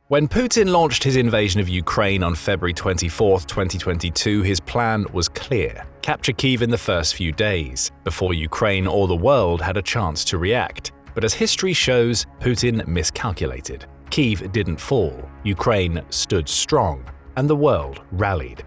When Putin launched his invasion of Ukraine on February 24, 2022, his plan was clear: capture Kyiv in the first few days, before Ukraine or the world had a chance to react. But as history shows, Putin miscalculated. Kyiv didn't fall, Ukraine stood strong, and the world rallied.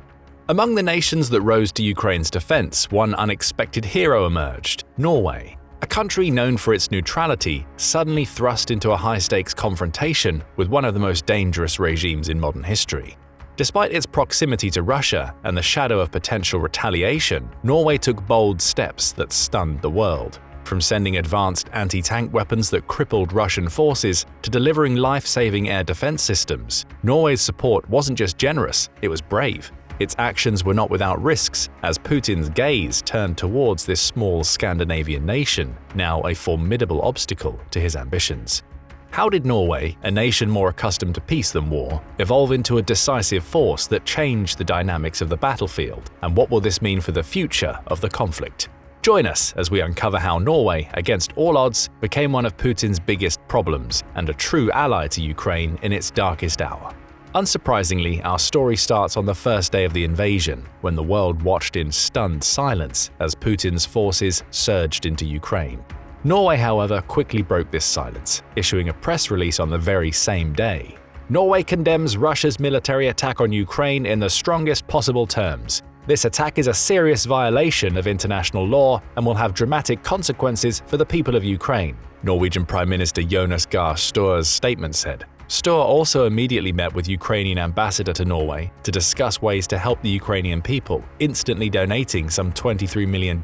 Among the nations that rose to Ukraine's defense, one unexpected hero emerged: Norway. A country known for its neutrality suddenly thrust into a high-stakes confrontation with one of the most dangerous regimes in modern history. Despite its proximity to Russia and the shadow of potential retaliation, Norway took bold steps that stunned the world. From sending advanced anti-tank weapons that crippled Russian forces to delivering life-saving air defense systems, Norway's support wasn't just generous, it was brave. Its actions were not without risks, as Putin's gaze turned towards this small Scandinavian nation, now a formidable obstacle to his ambitions. How did Norway, a nation more accustomed to peace than war, evolve into a decisive force that changed the dynamics of the battlefield, and what will this mean for the future of the conflict? Join us as we uncover how Norway, against all odds, became one of Putin's biggest problems and a true ally to Ukraine in its darkest hour. Unsurprisingly, our story starts on the first day of the invasion, when the world watched in stunned silence as Putin's forces surged into Ukraine. Norway, however, quickly broke this silence, issuing a press release on the very same day. Norway condemns Russia's military attack on Ukraine in the strongest possible terms. This attack is a serious violation of international law and will have dramatic consequences for the people of Ukraine, Norwegian Prime Minister Jonas Gahr Store's statement said. Store also immediately met with Ukrainian ambassador to Norway to discuss ways to help the Ukrainian people, instantly donating some $23 million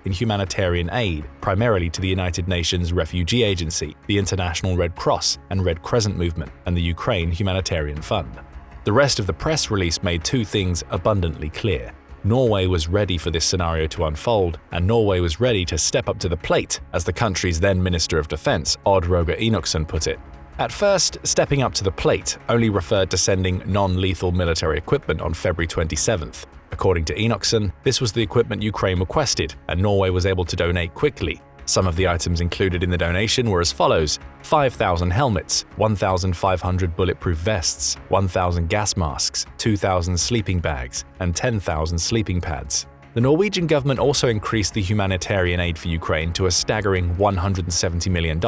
in humanitarian aid, primarily to the United Nations Refugee Agency, the International Red Cross and Red Crescent Movement, and the Ukraine Humanitarian Fund. The rest of the press release made two things abundantly clear. Norway was ready for this scenario to unfold, and Norway was ready to step up to the plate, as the country's then Minister of Defense, Odd Roger Enoksen, put it. At first, stepping up to the plate only referred to sending non-lethal military equipment on February 27th. According to Enoksen, this was the equipment Ukraine requested, and Norway was able to donate quickly. Some of the items included in the donation were as follows: 5,000 helmets, 1,500 bulletproof vests, 1,000 gas masks, 2,000 sleeping bags, and 10,000 sleeping pads. The Norwegian government also increased the humanitarian aid for Ukraine to a staggering $170 million,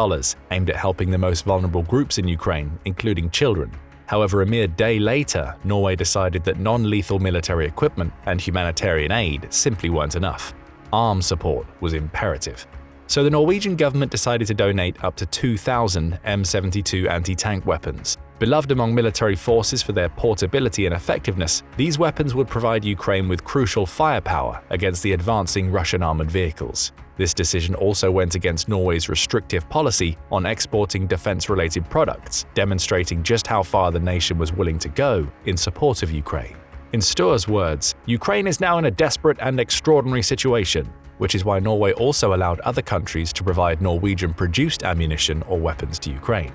aimed at helping the most vulnerable groups in Ukraine, including children. However, a mere day later, Norway decided that non-lethal military equipment and humanitarian aid simply weren't enough. Arms support was imperative. So the Norwegian government decided to donate up to 2,000 M72 anti-tank weapons. Beloved among military forces for their portability and effectiveness, these weapons would provide Ukraine with crucial firepower against the advancing Russian armored vehicles. This decision also went against Norway's restrictive policy on exporting defense-related products, demonstrating just how far the nation was willing to go in support of Ukraine. In Store's words, Ukraine is now in a desperate and extraordinary situation, which is why Norway also allowed other countries to provide Norwegian-produced ammunition or weapons to Ukraine.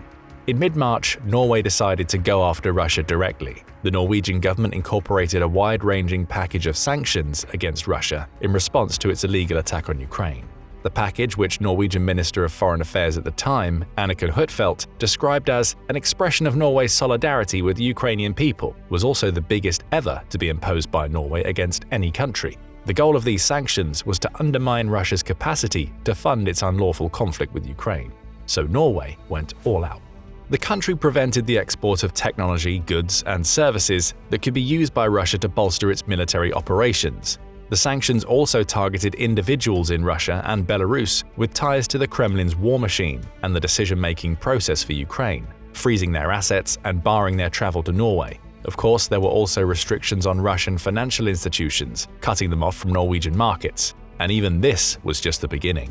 In mid-March, Norway decided to go after Russia directly. The Norwegian government incorporated a wide-ranging package of sanctions against Russia in response to its illegal attack on Ukraine. The package, which Norwegian Minister of Foreign Affairs at the time, Anniken Huitfeldt, described as an expression of Norway's solidarity with the Ukrainian people, was also the biggest ever to be imposed by Norway against any country. The goal of these sanctions was to undermine Russia's capacity to fund its unlawful conflict with Ukraine. So Norway went all out. The country prevented the export of technology, goods, and services that could be used by Russia to bolster its military operations. The sanctions also targeted individuals in Russia and Belarus with ties to the Kremlin's war machine and the decision-making process for Ukraine, freezing their assets and barring their travel to Norway. Of course, there were also restrictions on Russian financial institutions, cutting them off from Norwegian markets. And even this was just the beginning.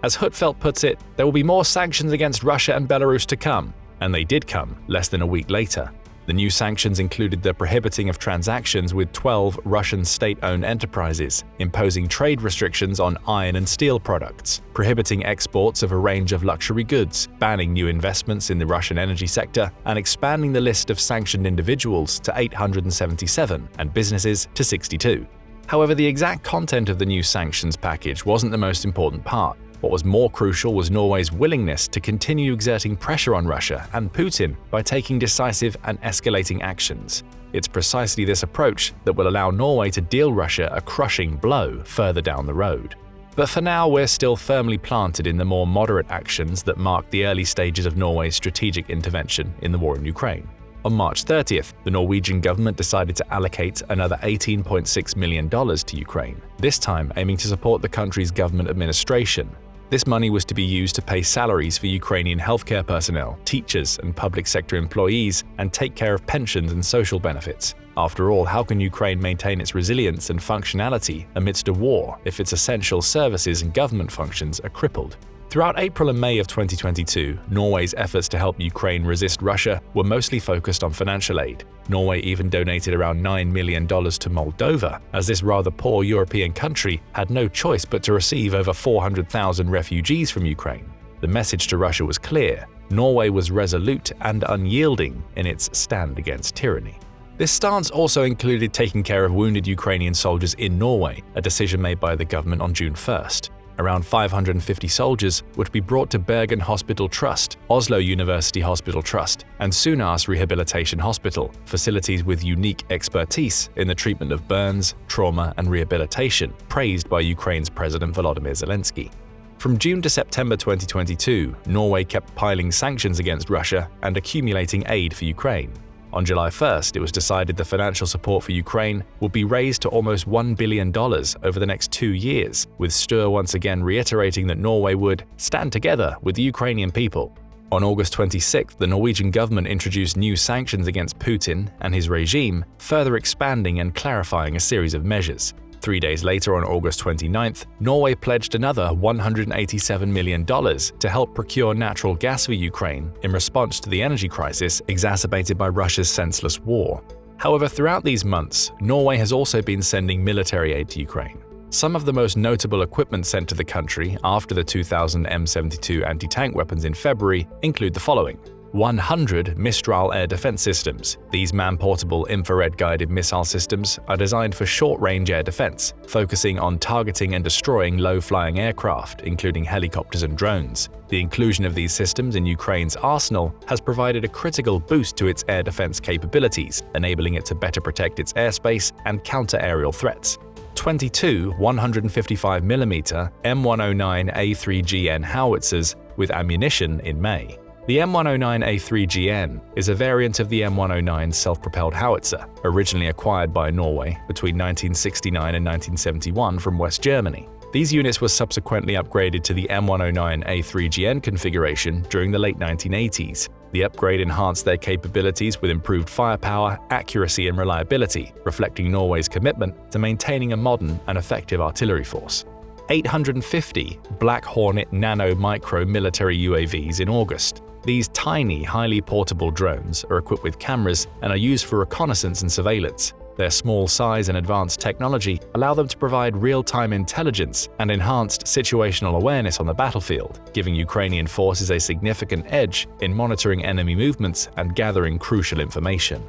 As Huitfeldt puts it, there will be more sanctions against Russia and Belarus to come. And they did come less than a week later. The new sanctions included the prohibiting of transactions with 12 Russian state-owned enterprises, imposing trade restrictions on iron and steel products, prohibiting exports of a range of luxury goods, banning new investments in the Russian energy sector, and expanding the list of sanctioned individuals to 877 and businesses to 62. However, the exact content of the new sanctions package wasn't the most important part. What was more crucial was Norway's willingness to continue exerting pressure on Russia and Putin by taking decisive and escalating actions. It's precisely this approach that will allow Norway to deal Russia a crushing blow further down the road. But for now, we're still firmly planted in the more moderate actions that marked the early stages of Norway's strategic intervention in the war in Ukraine. On March 30th, the Norwegian government decided to allocate another $18.6 million to Ukraine, this time aiming to support the country's government administration. This money was to be used to pay salaries for Ukrainian healthcare personnel, teachers, and public sector employees, and take care of pensions and social benefits. After all, how can Ukraine maintain its resilience and functionality amidst a war if its essential services and government functions are crippled? Throughout April and May of 2022, Norway's efforts to help Ukraine resist Russia were mostly focused on financial aid. Norway even donated around $9 million to Moldova, as this rather poor European country had no choice but to receive over 400,000 refugees from Ukraine. The message to Russia was clear: Norway was resolute and unyielding in its stand against tyranny. This stance also included taking care of wounded Ukrainian soldiers in Norway, a decision made by the government on June 1st. Around 550 soldiers would be brought to Bergen Hospital Trust, Oslo University Hospital Trust, and Sunnaas Rehabilitation Hospital, facilities with unique expertise in the treatment of burns, trauma, and rehabilitation, praised by Ukraine's President Volodymyr Zelensky. From June to September 2022, Norway kept piling sanctions against Russia and accumulating aid for Ukraine. On July 1st, it was decided the financial support for Ukraine would be raised to almost $1 billion over the next 2 years, with Støre once again reiterating that Norway would stand together with the Ukrainian people. On August 26th, the Norwegian government introduced new sanctions against Putin and his regime, further expanding and clarifying a series of measures. 3 days later, on August 29th, Norway pledged another $187 million to help procure natural gas for Ukraine in response to the energy crisis exacerbated by Russia's senseless war. However, throughout these months, Norway has also been sending military aid to Ukraine. Some of the most notable equipment sent to the country after the 2000 M72 anti-tank weapons in February include the following: 100 Mistral air defense systems. These man-portable infrared-guided missile systems are designed for short-range air defense, focusing on targeting and destroying low-flying aircraft, including helicopters and drones. The inclusion of these systems in Ukraine's arsenal has provided a critical boost to its air defense capabilities, enabling it to better protect its airspace and counter aerial threats. 22 155mm M109A3GN howitzers with ammunition in May. The M109A3GN is a variant of the M109 self-propelled howitzer, originally acquired by Norway between 1969 and 1971 from West Germany. These units were subsequently upgraded to the M109A3GN configuration during the late 1980s. The upgrade enhanced their capabilities with improved firepower, accuracy, and reliability, reflecting Norway's commitment to maintaining a modern and effective artillery force. 850 Black Hornet Nano-Micro military UAVs in August. These tiny, highly portable drones are equipped with cameras and are used for reconnaissance and surveillance. Their small size and advanced technology allow them to provide real-time intelligence and enhanced situational awareness on the battlefield, giving Ukrainian forces a significant edge in monitoring enemy movements and gathering crucial information.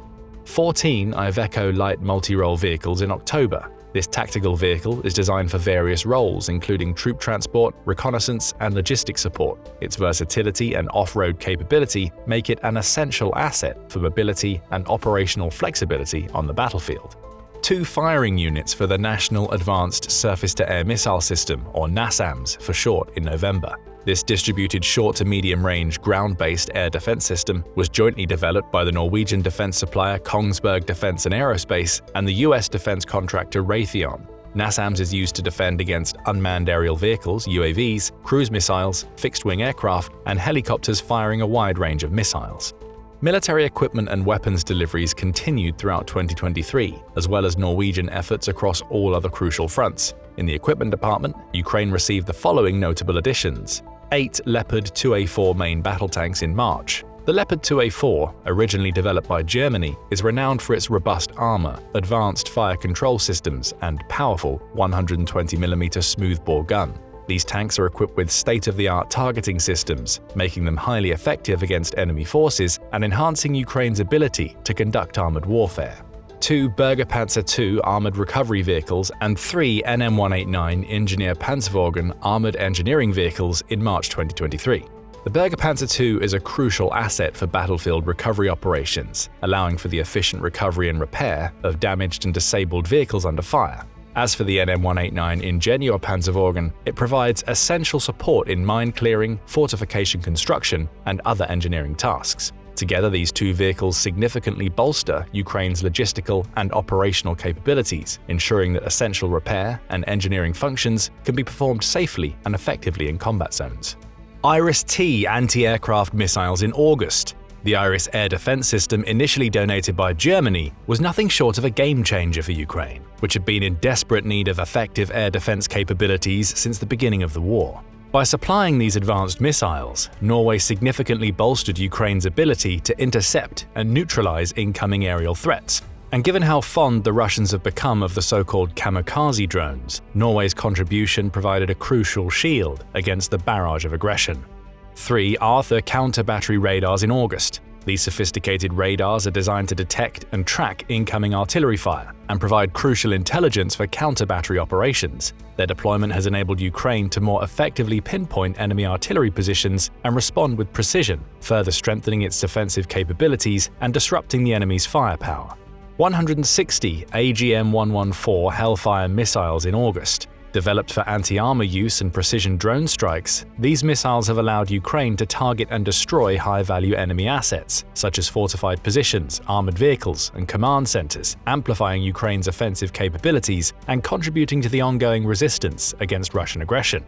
14 Iveco light multi-role vehicles in October. This tactical vehicle is designed for various roles, including troop transport, reconnaissance, and logistics support. Its versatility and off-road capability make it an essential asset for mobility and operational flexibility on the battlefield. 2 firing units for the National Advanced Surface-to-Air Missile System, or NASAMS for short, in November. This distributed short to medium-range ground-based air defense system was jointly developed by the Norwegian defense supplier Kongsberg Defence and Aerospace and the US defense contractor Raytheon. NASAMS is used to defend against unmanned aerial vehicles, UAVs, cruise missiles, fixed-wing aircraft, and helicopters firing a wide range of missiles. Military equipment and weapons deliveries continued throughout 2023, as well as Norwegian efforts across all other crucial fronts. In the equipment department, Ukraine received the following notable additions: 8 Leopard 2A4 main battle tanks in March. The Leopard 2A4, originally developed by Germany, is renowned for its robust armor, advanced fire control systems, and powerful 120mm smoothbore gun. These tanks are equipped with state-of-the-art targeting systems, making them highly effective against enemy forces and enhancing Ukraine's ability to conduct armored warfare. 2 Panzer II armored recovery vehicles and 3 NM189 Ingenieur-Panzerwagen armored engineering vehicles in March 2023. The Panzer II is a crucial asset for battlefield recovery operations, allowing for the efficient recovery and repair of damaged and disabled vehicles under fire. As for the NM189 Ingenieur-Panzerwagen, it provides essential support in mine clearing, fortification construction, and other engineering tasks. Together, these two vehicles significantly bolster Ukraine's logistical and operational capabilities, ensuring that essential repair and engineering functions can be performed safely and effectively in combat zones. IRIS-T anti-aircraft missiles in August. The IRIS air defense system, initially donated by Germany, was nothing short of a game-changer for Ukraine, which had been in desperate need of effective air defense capabilities since the beginning of the war. By supplying these advanced missiles, Norway significantly bolstered Ukraine's ability to intercept and neutralize incoming aerial threats. And given how fond the Russians have become of the so-called kamikaze drones, Norway's contribution provided a crucial shield against the barrage of aggression. 3 Arthur counter-battery radars in August. These sophisticated radars are designed to detect and track incoming artillery fire and provide crucial intelligence for counter-battery operations. Their deployment has enabled Ukraine to more effectively pinpoint enemy artillery positions and respond with precision, further strengthening its defensive capabilities and disrupting the enemy's firepower. 160 AGM-114 Hellfire missiles in August. Developed for anti-armor use and precision drone strikes, these missiles have allowed Ukraine to target and destroy high-value enemy assets, such as fortified positions, armored vehicles, and command centers, amplifying Ukraine's offensive capabilities and contributing to the ongoing resistance against Russian aggression.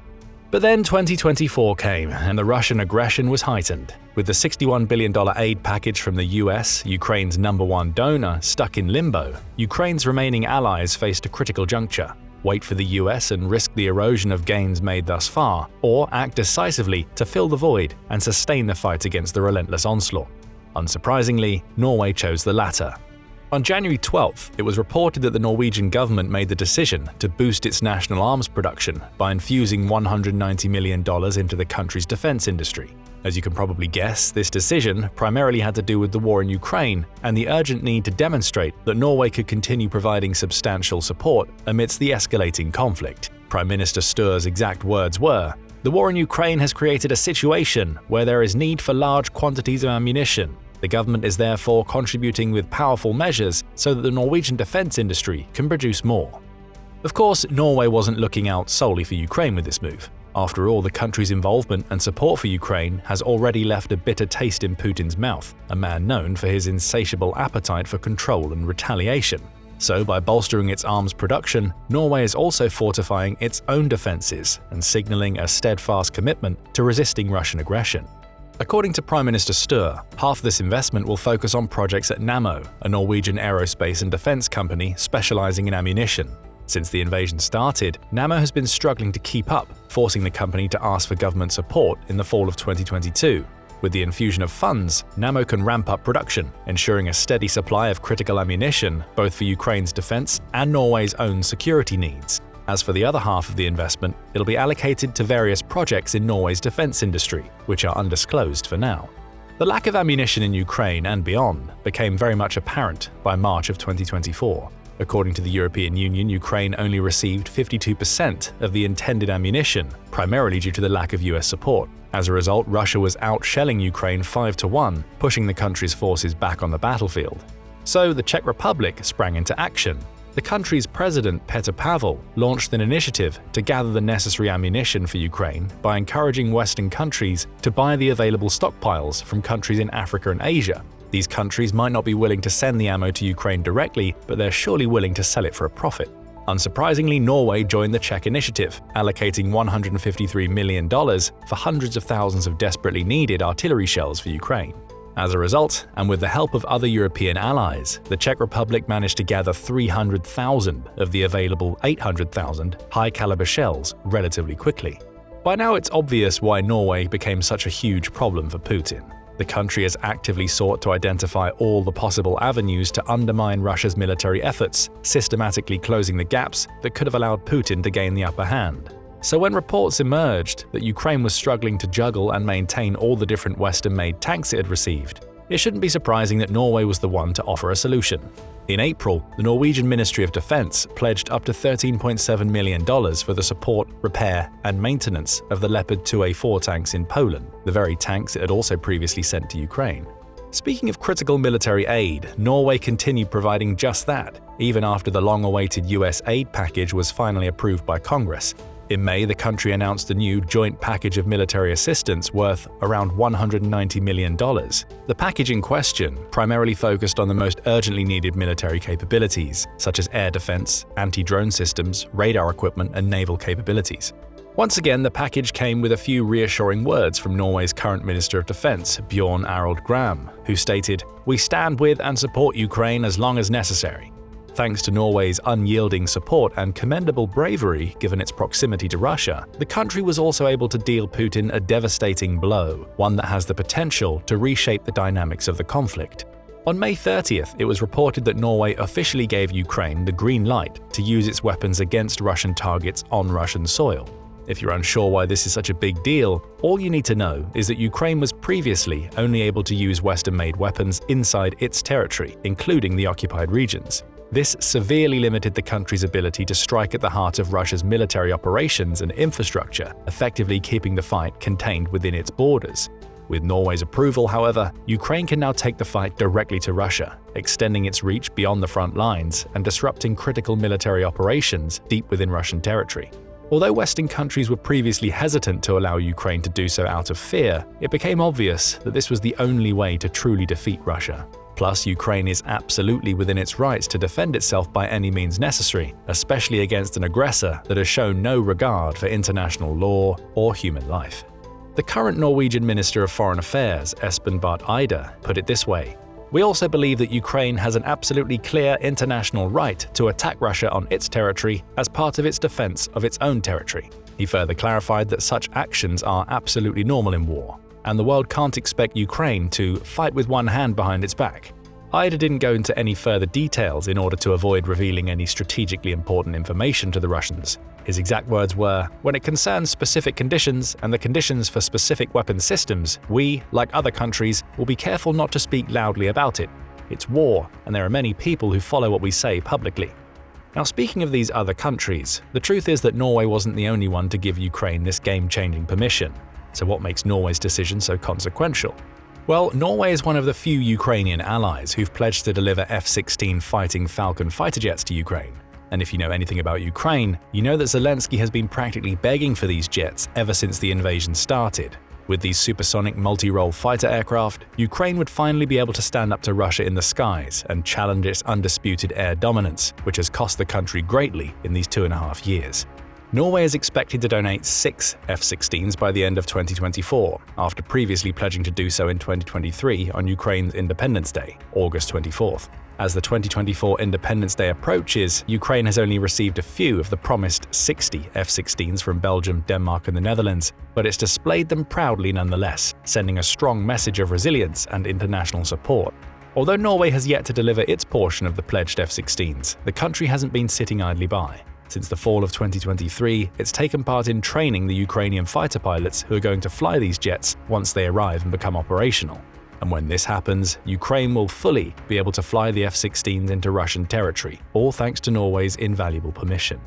But then 2024 came, and the Russian aggression was heightened. With the $61 billion aid package from the US, Ukraine's #1 donor, stuck in limbo, Ukraine's remaining allies faced a critical juncture. Wait for the US and risk the erosion of gains made thus far, or act decisively to fill the void and sustain the fight against the relentless onslaught. Unsurprisingly, Norway chose the latter. On January 12th, it was reported that the Norwegian government made the decision to boost its national arms production by infusing $190 million into the country's defense industry. As you can probably guess, this decision primarily had to do with the war in Ukraine and the urgent need to demonstrate that Norway could continue providing substantial support amidst the escalating conflict. Prime Minister Stur's exact words were, "The war in Ukraine has created a situation where there is need for large quantities of ammunition. The government is therefore contributing with powerful measures so that the Norwegian defense industry can produce more." Of course, Norway wasn't looking out solely for Ukraine with this move. After all, the country's involvement and support for Ukraine has already left a bitter taste in Putin's mouth, a man known for his insatiable appetite for control and retaliation. So, by bolstering its arms production, Norway is also fortifying its own defenses and signaling a steadfast commitment to resisting Russian aggression. According to Prime Minister Stur, half this investment will focus on projects at Nammo, a Norwegian aerospace and defense company specializing in ammunition. Since the invasion started, Nammo has been struggling to keep up, forcing the company to ask for government support in the fall of 2022. With the infusion of funds, Nammo can ramp up production, ensuring a steady supply of critical ammunition both for Ukraine's defense and Norway's own security needs. As for the other half of the investment, it'll be allocated to various projects in Norway's defense industry, which are undisclosed for now. The lack of ammunition in Ukraine and beyond became very much apparent by March of 2024. According to the European Union, Ukraine only received 52% of the intended ammunition, primarily due to the lack of US support. As a result, Russia was out-shelling Ukraine 5-1, pushing the country's forces back on the battlefield. So the Czech Republic sprang into action. The country's president, Petr Pavel, launched an initiative to gather the necessary ammunition for Ukraine by encouraging Western countries to buy the available stockpiles from countries in Africa and Asia. These countries might not be willing to send the ammo to Ukraine directly, but they're surely willing to sell it for a profit. Unsurprisingly, Norway joined the Czech initiative, allocating $153 million for hundreds of thousands of desperately needed artillery shells for Ukraine. As a result, and with the help of other European allies, the Czech Republic managed to gather 300,000 of the available 800,000 high-caliber shells relatively quickly. By now it's obvious why Norway became such a huge problem for Putin. The country has actively sought to identify all the possible avenues to undermine Russia's military efforts, systematically closing the gaps that could have allowed Putin to gain the upper hand. So when reports emerged that Ukraine was struggling to juggle and maintain all the different Western-made tanks it had received, It shouldn't be surprising that Norway was the one to offer a solution. In April, the Norwegian Ministry of Defense pledged up to $13.7 million for the support, repair, and maintenance of the Leopard 2A4 tanks in Poland, the very tanks it had also previously sent to Ukraine. Speaking of critical military aid, Norway continued providing just that, even after the long-awaited US aid package was finally approved by Congress. In May, the country announced a new joint package of military assistance worth around $190 million. The package in question primarily focused on the most urgently needed military capabilities, such as air defense, anti-drone systems, radar equipment, and naval capabilities. Once again, the package came with a few reassuring words from Norway's current Minister of Defense, Bjorn Arild Gram, who stated, "We stand with and support Ukraine as long as necessary." Thanks to Norway's unyielding support and commendable bravery given its proximity to Russia, the country was also able to deal Putin a devastating blow, one that has the potential to reshape the dynamics of the conflict. On May 30th, it was reported that Norway officially gave Ukraine the green light to use its weapons against Russian targets on Russian soil. If you're unsure why this is such a big deal, all you need to know is that Ukraine was previously only able to use Western-made weapons inside its territory, including the occupied regions. This severely limited the country's ability to strike at the heart of Russia's military operations and infrastructure, effectively keeping the fight contained within its borders. With Norway's approval, however, Ukraine can now take the fight directly to Russia, extending its reach beyond the front lines and disrupting critical military operations deep within Russian territory. Although Western countries were previously hesitant to allow Ukraine to do so out of fear, it became obvious that this was the only way to truly defeat Russia. Plus, Ukraine is absolutely within its rights to defend itself by any means necessary, especially against an aggressor that has shown no regard for international law or human life. The current Norwegian Minister of Foreign Affairs, Espen Barth Eide, put it this way: "We also believe that Ukraine has an absolutely clear international right to attack Russia on its territory as part of its defense of its own territory." He further clarified that such actions are absolutely normal in war, and the world can't expect Ukraine to fight with one hand behind its back. Eide didn't go into any further details in order to avoid revealing any strategically important information to the Russians. His exact words were, "When it concerns specific conditions and the conditions for specific weapon systems, we, like other countries, will be careful not to speak loudly about it. It's war, and there are many people who follow what we say publicly." Now, speaking of these other countries, the truth is that Norway wasn't the only one to give Ukraine this game-changing permission. So what makes Norway's decision so consequential? Well, Norway is one of the few Ukrainian allies who've pledged to deliver F-16 Fighting Falcon fighter jets to Ukraine. And if you know anything about Ukraine, you know that Zelensky has been practically begging for these jets ever since the invasion started. With these supersonic multi-role fighter aircraft, Ukraine would finally be able to stand up to Russia in the skies and challenge its undisputed air dominance, which has cost the country greatly in these 2.5 years. Norway is expected to donate 6 F-16s by the end of 2024, after previously pledging to do so in 2023 on Ukraine's Independence Day, August 24th. As the 2024 Independence Day approaches, Ukraine has only received a few of the promised 60 F-16s from Belgium, Denmark, and the Netherlands, but it's displayed them proudly nonetheless, sending a strong message of resilience and international support. Although Norway has yet to deliver its portion of the pledged F-16s, the country hasn't been sitting idly by. Since the fall of 2023, it's taken part in training the Ukrainian fighter pilots who are going to fly these jets once they arrive and become operational. And when this happens, Ukraine will fully be able to fly the F-16s into Russian territory, all thanks to Norway's invaluable permission.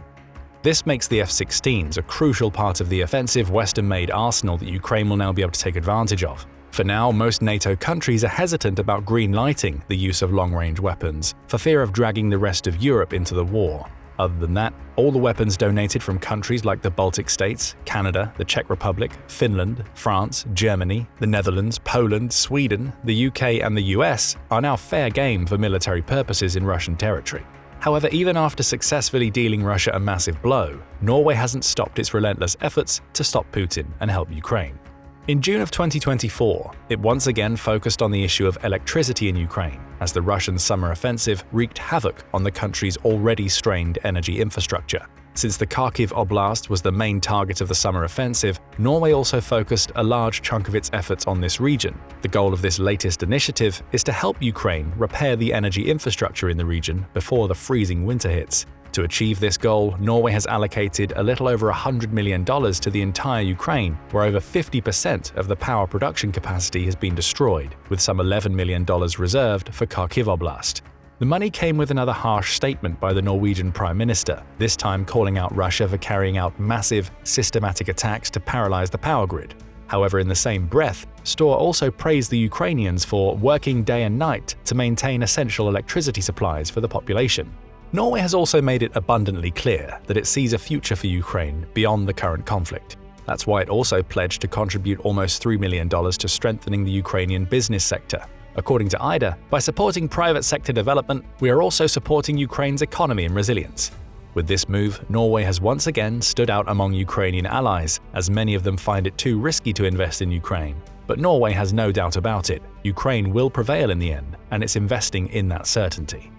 This makes the F-16s a crucial part of the offensive Western-made arsenal that Ukraine will now be able to take advantage of. For now, most NATO countries are hesitant about green-lighting the use of long-range weapons, for fear of dragging the rest of Europe into the war. Other than that, all the weapons donated from countries like the Baltic states, Canada, the Czech Republic, Finland, France, Germany, the Netherlands, Poland, Sweden, the UK, and the US are now fair game for military purposes in Russian territory. However, even after successfully dealing Russia a massive blow, Norway hasn't stopped its relentless efforts to stop Putin and help Ukraine. In June of 2024, it once again focused on the issue of electricity in Ukraine, as the Russian summer offensive wreaked havoc on the country's already strained energy infrastructure. Since the Kharkiv Oblast was the main target of the summer offensive, Norway also focused a large chunk of its efforts on this region. The goal of this latest initiative is to help Ukraine repair the energy infrastructure in the region before the freezing winter hits. To achieve this goal, Norway has allocated a little over $100 million to the entire Ukraine, where over 50% of the power production capacity has been destroyed, with some $11 million reserved for Kharkiv Oblast. The money came with another harsh statement by the Norwegian Prime Minister, this time calling out Russia for carrying out massive, systematic attacks to paralyze the power grid. However, in the same breath, Støre also praised the Ukrainians for working day and night to maintain essential electricity supplies for the population. Norway has also made it abundantly clear that it sees a future for Ukraine beyond the current conflict. That's why it also pledged to contribute almost $3 million to strengthening the Ukrainian business sector. According to IDA, by supporting private sector development, we are also supporting Ukraine's economy and resilience. With this move, Norway has once again stood out among Ukrainian allies, as many of them find it too risky to invest in Ukraine. But Norway has no doubt about it, Ukraine will prevail in the end, and it's investing in that certainty.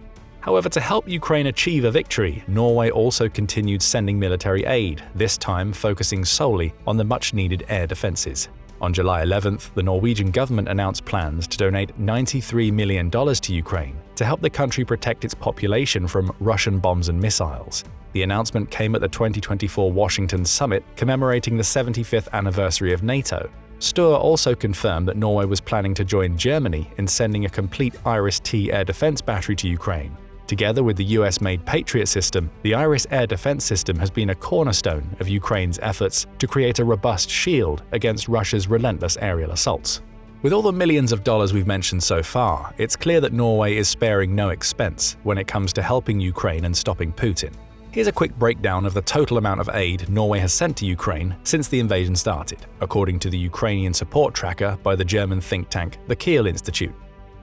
However, to help Ukraine achieve a victory, Norway also continued sending military aid, this time focusing solely on the much-needed air defenses. On July 11th, the Norwegian government announced plans to donate $93 million to Ukraine to help the country protect its population from Russian bombs and missiles. The announcement came at the 2024 Washington summit commemorating the 75th anniversary of NATO. Støre also confirmed that Norway was planning to join Germany in sending a complete IRIS-T air defense battery to Ukraine. Together with the US-made Patriot system, the IRIS air defense system has been a cornerstone of Ukraine's efforts to create a robust shield against Russia's relentless aerial assaults. With all the millions of dollars we've mentioned so far, it's clear that Norway is sparing no expense when it comes to helping Ukraine and stopping Putin. Here's a quick breakdown of the total amount of aid Norway has sent to Ukraine since the invasion started, according to the Ukrainian support tracker by the German think tank the Kiel Institute.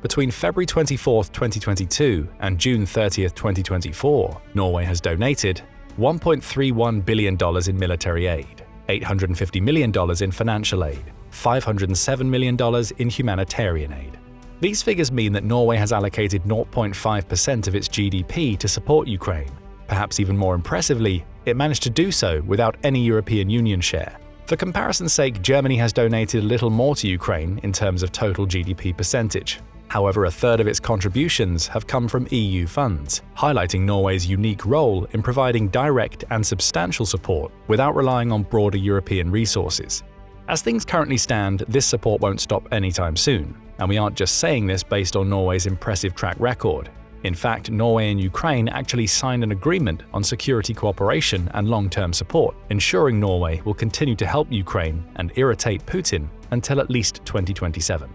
Between February 24, 2022 and June 30, 2024, Norway has donated $1.31 billion in military aid, $850 million in financial aid, $507 million in humanitarian aid. These figures mean that Norway has allocated 0.5% of its GDP to support Ukraine. Perhaps even more impressively, it managed to do so without any European Union share. For comparison's sake, Germany has donated a little more to Ukraine in terms of total GDP percentage. However, a third of its contributions have come from EU funds, highlighting Norway's unique role in providing direct and substantial support without relying on broader European resources. As things currently stand, this support won't stop anytime soon, and we aren't just saying this based on Norway's impressive track record. In fact, Norway and Ukraine actually signed an agreement on security cooperation and long-term support, ensuring Norway will continue to help Ukraine and irritate Putin until at least 2027.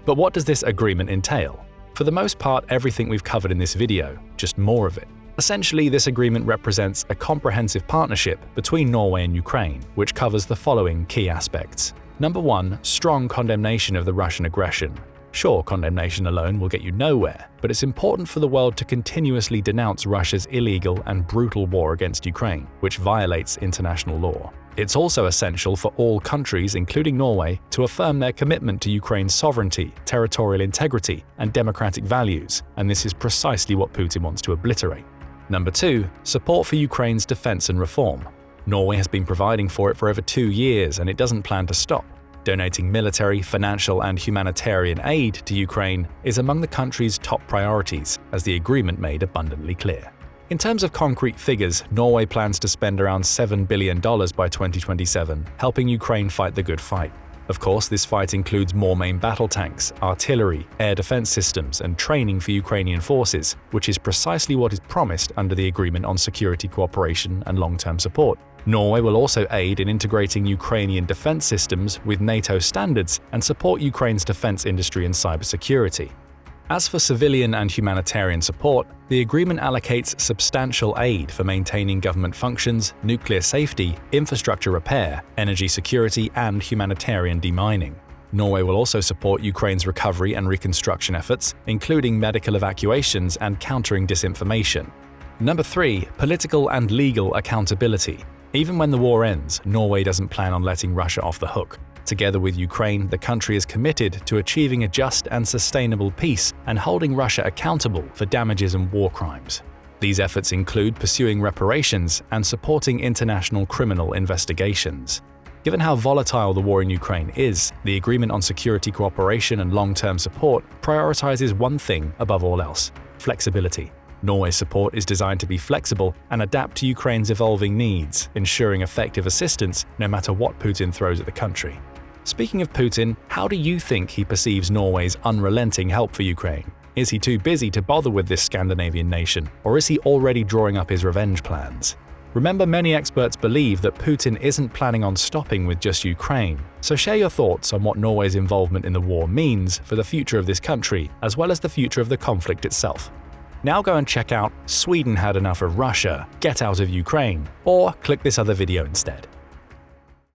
But what does this agreement entail? For the most part, everything we've covered in this video, just more of it. Essentially, this agreement represents a comprehensive partnership between Norway and Ukraine, which covers the following key aspects. Number 1, strong condemnation of the Russian aggression. Sure, condemnation alone will get you nowhere, but it's important for the world to continuously denounce Russia's illegal and brutal war against Ukraine, which violates international law. It's also essential for all countries, including Norway, to affirm their commitment to Ukraine's sovereignty, territorial integrity, and democratic values, and this is precisely what Putin wants to obliterate. Number 2, support for Ukraine's defense and reform. Norway has been providing for it for over 2 years, and it doesn't plan to stop. Donating military, financial, and humanitarian aid to Ukraine is among the country's top priorities, as the agreement made abundantly clear. In terms of concrete figures, Norway plans to spend around $7 billion by 2027, helping Ukraine fight the good fight. Of course, this fight includes more main battle tanks, artillery, air defense systems, and training for Ukrainian forces, which is precisely what is promised under the Agreement on Security Cooperation and Long-Term Support. Norway will also aid in integrating Ukrainian defense systems with NATO standards and support Ukraine's defense industry and cybersecurity. As for civilian and humanitarian support, the agreement allocates substantial aid for maintaining government functions, nuclear safety, infrastructure repair, energy security, and humanitarian demining. Norway will also support Ukraine's recovery and reconstruction efforts, including medical evacuations and countering disinformation. Number 3, political and legal accountability. Even when the war ends, Norway doesn't plan on letting Russia off the hook. Together with Ukraine, the country is committed to achieving a just and sustainable peace and holding Russia accountable for damages and war crimes. These efforts include pursuing reparations and supporting international criminal investigations. Given how volatile the war in Ukraine is, the Agreement on Security Cooperation and Long-Term Support prioritizes one thing above all else: flexibility. Norway's support is designed to be flexible and adapt to Ukraine's evolving needs, ensuring effective assistance no matter what Putin throws at the country. Speaking of Putin, how do you think he perceives Norway's unrelenting help for Ukraine? Is he too busy to bother with this Scandinavian nation, or is he already drawing up his revenge plans? Remember, many experts believe that Putin isn't planning on stopping with just Ukraine, so share your thoughts on what Norway's involvement in the war means for the future of this country, as well as the future of the conflict itself. Now go and check out Sweden Had Enough of Russia, Get Out of Ukraine, or click this other video instead.